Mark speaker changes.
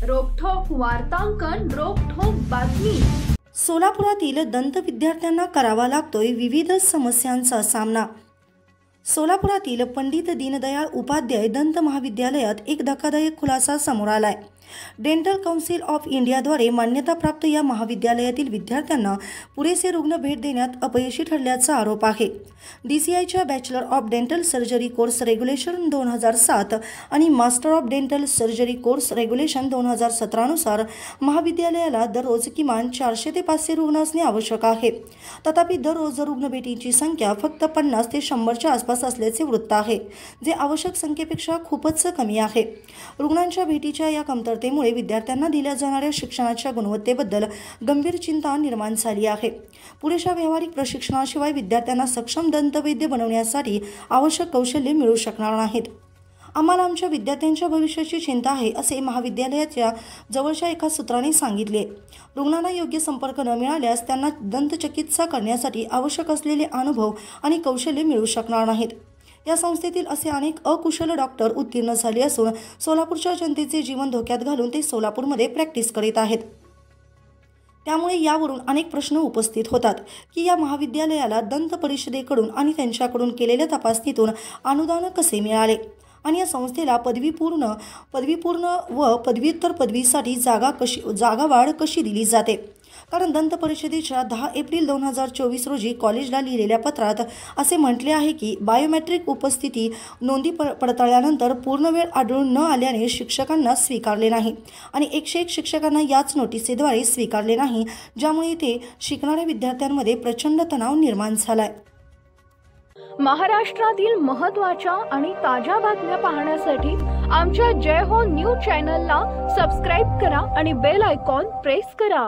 Speaker 1: रोखठोक वार्तांकन, रोखठोक बातमी।
Speaker 2: सोलापुरातील दंत विद्यार्थ्यांना करावा लागतोय विविध समस्यांचा सामना। सोलापुरातील पंडित दीनदयाळ उपाध्याय दंत महाविद्यालयात एक धक्कादायक खुलासा समोर आलाय। डेंटल काउन्सिल ऑफ इंडियाद्वारे मान्यताप्राप्त या महाविद्यालयातील विद्यार्थ्यांना पुरेसे रुग्ण भेट देण्यात अपयशी ठरल्याचा आरोप आहे। DCIच्या bachelor of dental surgery course regulation 2007 आणि master of dental surgery course regulation 2017 नुसार महाविद्यालयाला दररोज किमान 400 ते 500 रुग्ण असणे आवश्यक आहे। तथापि दररोज रुग्णभेटींची संख्या फक्त 50 ते 100च्या आसपास असल्याचे वृत्त आहे, जे आवश्यक संख्येपेक्षा खूपच कमी आहे। रुग्णांच्या भेटीच्या या कमतरतेमुळे विद्यार्थ्यांना दिल्या जाणाऱ्या शिक्षणाच्या गुणवत्तेबद्दल गंभीर चिंता निर्माण झाली आहे। पुरेशा व्यावहारिक प्रशिक्षणाशिवाय विद्यार्थ्यांना सक्षम दंतवैद्य बनवण्यासाठी आवश्यक कौशल्य मिळू शकणार नाहीत। आम्हाला आमच्या विद्यार्थ्यांच्या भविष्याची चिंता आहे, असे महाविद्यालयाच्या जवळच्या एका सूत्राने सांगितले। रुग्णांना योग्य संपर्क न मिळाल्यास त्यांना दंतचिकित्सा करण्यासाठी आवश्यक असलेले अनुभव आणि कौशल्य मिळू शकणार नाहीत। या संस्थेतील असे अनेक अकुशल डॉक्टर उत्तीर्ण झाले असून सोलापूरच्या जनतेचे जीवन धोक्यात घालून ते सोलापूरमध्ये प्रॅक्टिस करीत आहेत। त्यामुळे यावरून अनेक प्रश्न उपस्थित होतात की या महाविद्यालयाला दंत परिषदेकडून आणि त्यांच्याकडून केलेल्या तपासणीतून अनुदान कसे मिळाले आणि या संस्थेला पदवीपूर्ण व पदव्युत्तर पदवीसाठी जागा वाढ कशी दिली जाते। कारण दंत परिषदेच्या 10 एप्रिल 2024 रोजी कॉलेजला लिहिलेल्या पत्रात असे म्हटले आहे की बायोमेट्रिक उपस्थिती नोंदी पडताळल्यानंतर पूर्ण वेळ आढळून न आल्याने शिक्षकांना स्वीकारले नाही आणि 101 शिक्षकांना याच नोटिसेद्वारे स्वीकारले नाही, ज्यामुळे ते शिकणाऱ्या विद्यार्थ्यांमध्ये प्रचंड तणाव निर्माण झालाय।
Speaker 1: महाराष्ट्रातील महत्त्वाच्या आणि ताज्या बातम्या पाहण्यासाठी आमच्या जय हो न्यूज चॅनलला सबस्क्राइब करा आणि बेल आयकॉन प्रेस करा।